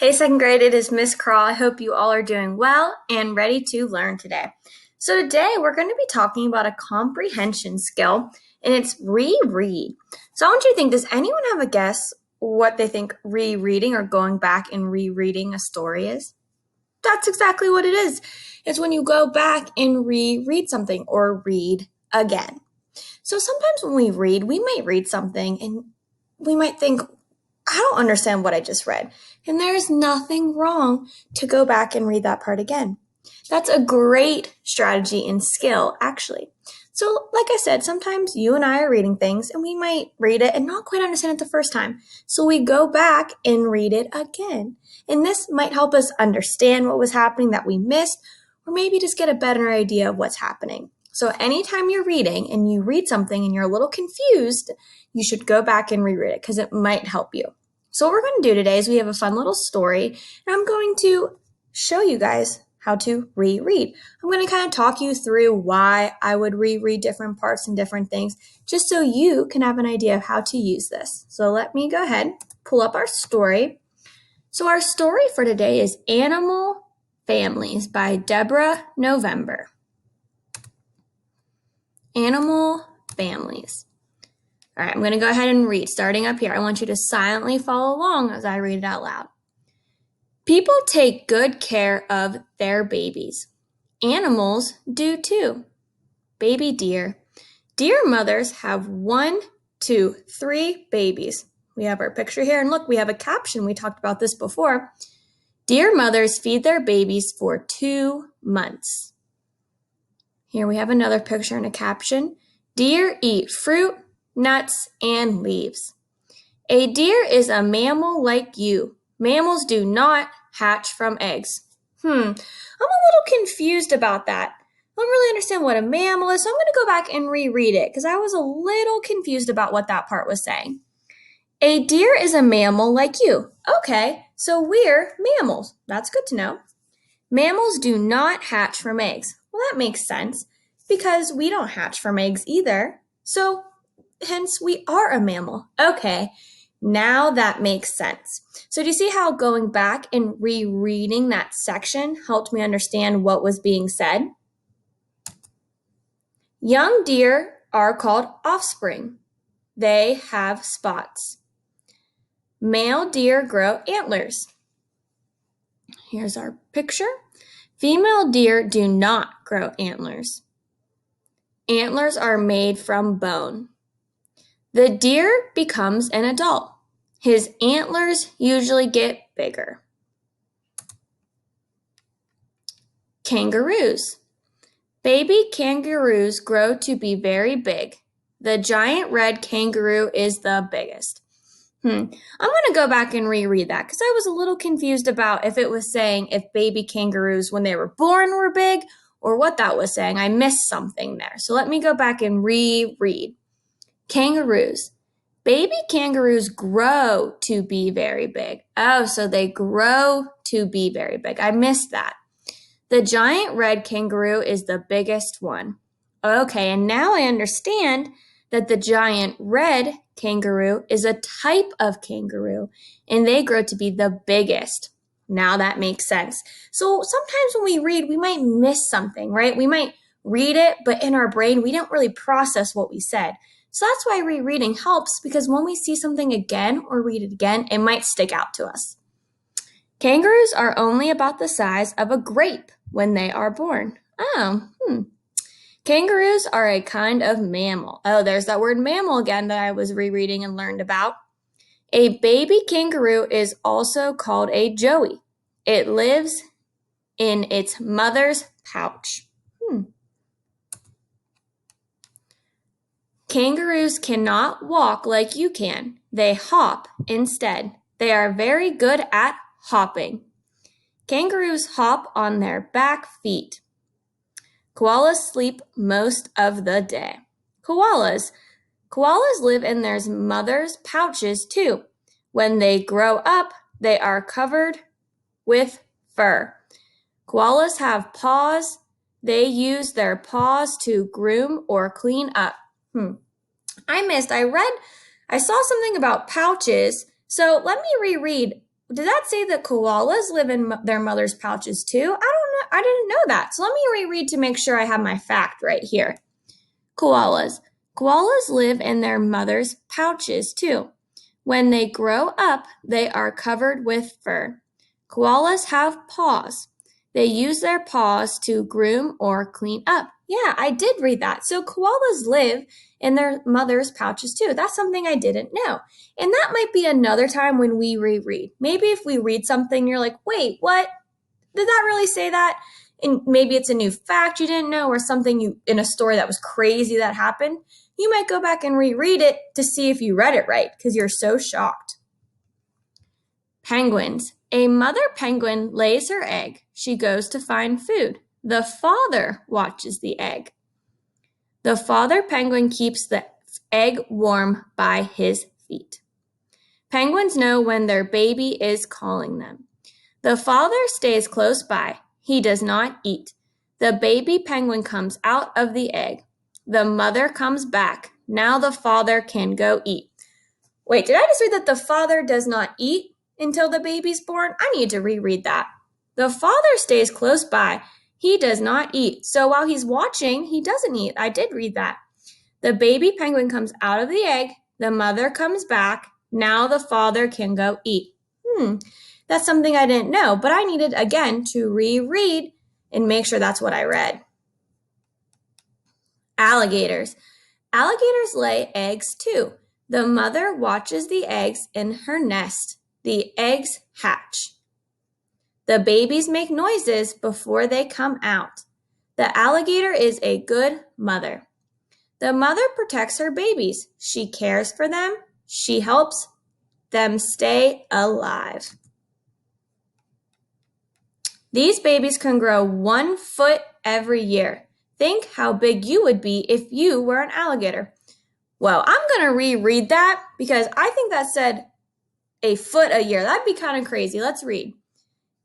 Hey, second grade, it is Miss Crawl. I hope you all are doing well and ready to learn today. So today we're going to be talking about a comprehension skill, and it's reread. So I want you to think, does anyone have a guess what they think rereading or going back and rereading a story is? That's exactly what it is. It's when you go back and reread something or read again. So sometimes when we read, we might read something and we might think, I don't understand what I just read. And there's nothing wrong to go back and read that part again. That's a great strategy and skill, actually. So, like I said, sometimes you and I are reading things and we might read it and not quite understand it the first time. So we go back and read it again. And this might help us understand what was happening that we missed, or maybe just get a better idea of what's happening. So anytime you're reading and you read something and you're a little confused, you should go back and reread it because it might help you. So what we're going to do today is we have a fun little story, and I'm going to show you guys how to reread. I'm going to kind of talk you through why I would reread different parts and different things, just so you can have an idea of how to use this. So let me go ahead, pull up our story. So our story for today is Animal Families by Deborah November. Animal Families. All right, I'm going to go ahead and read. Starting up here, I want you to silently follow along as I read it out loud. People take good care of their babies. Animals do too. Baby deer. Deer mothers have 1, 2, 3 babies. We have our picture here, and look, we have a caption. We talked about this before. Deer mothers feed their babies for 2 months. Here we have another picture and a caption. Deer eat fruit, nuts, and leaves. A deer is a mammal like you. Mammals do not hatch from eggs. I'm a little confused about that. I don't really understand what a mammal is, so I'm going to go back and reread it because I was a little confused about what that part was saying. A deer is a mammal like you. Okay, so we're mammals. That's good to know. Mammals do not hatch from eggs. Well, that makes sense because we don't hatch from eggs either. So hence we are a mammal. Okay, now that makes sense. So do you see how going back and rereading that section helped me understand what was being said? Young deer are called offspring. They have spots. Male deer grow antlers. Here's our picture. Female deer do not grow antlers. Antlers are made from bone. The deer becomes an adult. His antlers usually get bigger. Kangaroos. Baby kangaroos grow to be very big. The giant red kangaroo is the biggest. I'm going to go back and reread that because I was a little confused about if it was saying if baby kangaroos when they were born were big or what that was saying. I missed something there. So let me go back and reread. Kangaroos. Baby kangaroos grow to be very big. Oh, so they grow to be very big. I missed that. The giant red kangaroo is the biggest one. Okay, and now I understand that the giant red kangaroo is a type of kangaroo, and they grow to be the biggest. Now that makes sense. So sometimes when we read, we might miss something, right? We might read it, but in our brain, we don't really process what we said. So that's why rereading helps, because when we see something again or read it again, it might stick out to us. Kangaroos are only about the size of a grape when they are born. Kangaroos are a kind of mammal. Oh, there's that word mammal again that I was rereading and learned about. A baby kangaroo is also called a joey. It lives in its mother's pouch. Kangaroos cannot walk like you can. They hop instead. They are very good at hopping. Kangaroos hop on their back feet. Koalas sleep most of the day. Koalas live in their mother's pouches too. When they grow up, they are covered with fur. Koalas have paws. They use their paws to groom or clean up. I saw something about pouches, so let me reread did that say that koalas live in their mother's pouches too? I don't know. I didn't know that. So let me reread to make sure I have my fact right here. Koalas. Koalas live in their mother's pouches too. When they grow up, they are covered with fur. Koalas have paws. They use their paws to groom or clean up. Yeah, I did read that. So koalas live in their mother's pouches too. That's something I didn't know. And that might be another time when we reread. Maybe if we read something, you're like, wait, what? Did that really say that? And maybe it's a new fact you didn't know or something you in a story that was crazy that happened. You might go back and reread it to see if you read it right because you're so shocked. Penguins. A mother penguin lays her egg. She goes to find food. The father watches the egg. The father penguin keeps the egg warm by his feet. Penguins know when their baby is calling them. The father stays close by. He does not eat. The baby penguin comes out of the egg. The mother comes back. Now the father can go eat. Wait, did I just read that the father does not eat until the baby's born? I need to reread that. The father stays close by. He does not eat. So while he's watching, he doesn't eat. I did read that. The baby penguin comes out of the egg. The mother comes back. Now the father can go eat. That's something I didn't know, but I needed, again, to reread and make sure that's what I read. Alligators. Alligators lay eggs too. The mother watches the eggs in her nest. The eggs hatch. The babies make noises before they come out. The alligator is a good mother. The mother protects her babies. She cares for them. She helps them stay alive. These babies can grow 1 foot every year. Think how big you would be if you were an alligator. Well, I'm going to reread that because I think that said a foot a year. That'd be kind of crazy. Let's read.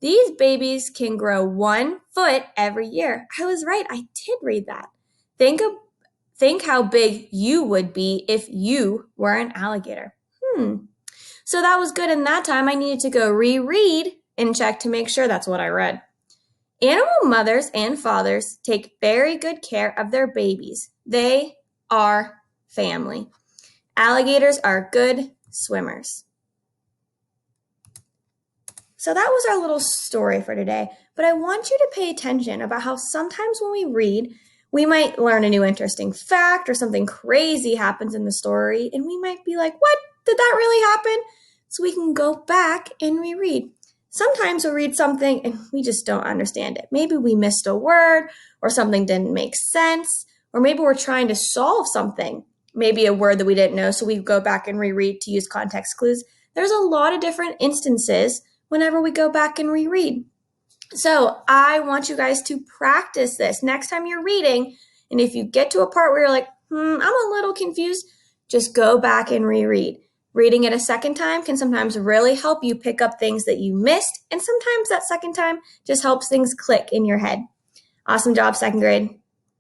These babies can grow 1 foot every year. I was right. I did read that. Think how big you would be if you were an alligator. So that was good. And that time I needed to go reread and check to make sure that's what I read. Animal mothers and fathers take very good care of their babies. They are family. Alligators are good swimmers. So that was our little story for today, but I want you to pay attention about how sometimes when we read, we might learn a new interesting fact or something crazy happens in the story, and we might be like, what? Did that really happen? So we can go back and reread. Sometimes we'll read something and we just don't understand it. Maybe we missed a word or something didn't make sense, or maybe we're trying to solve something, maybe a word that we didn't know, so we go back and reread to use context clues. There's a lot of different instances whenever we go back and reread. So I want you guys to practice this next time you're reading. And if you get to a part where you're like, I'm a little confused, just go back and reread. Reading it a second time can sometimes really help you pick up things that you missed. And sometimes that second time just helps things click in your head. Awesome job, second grade.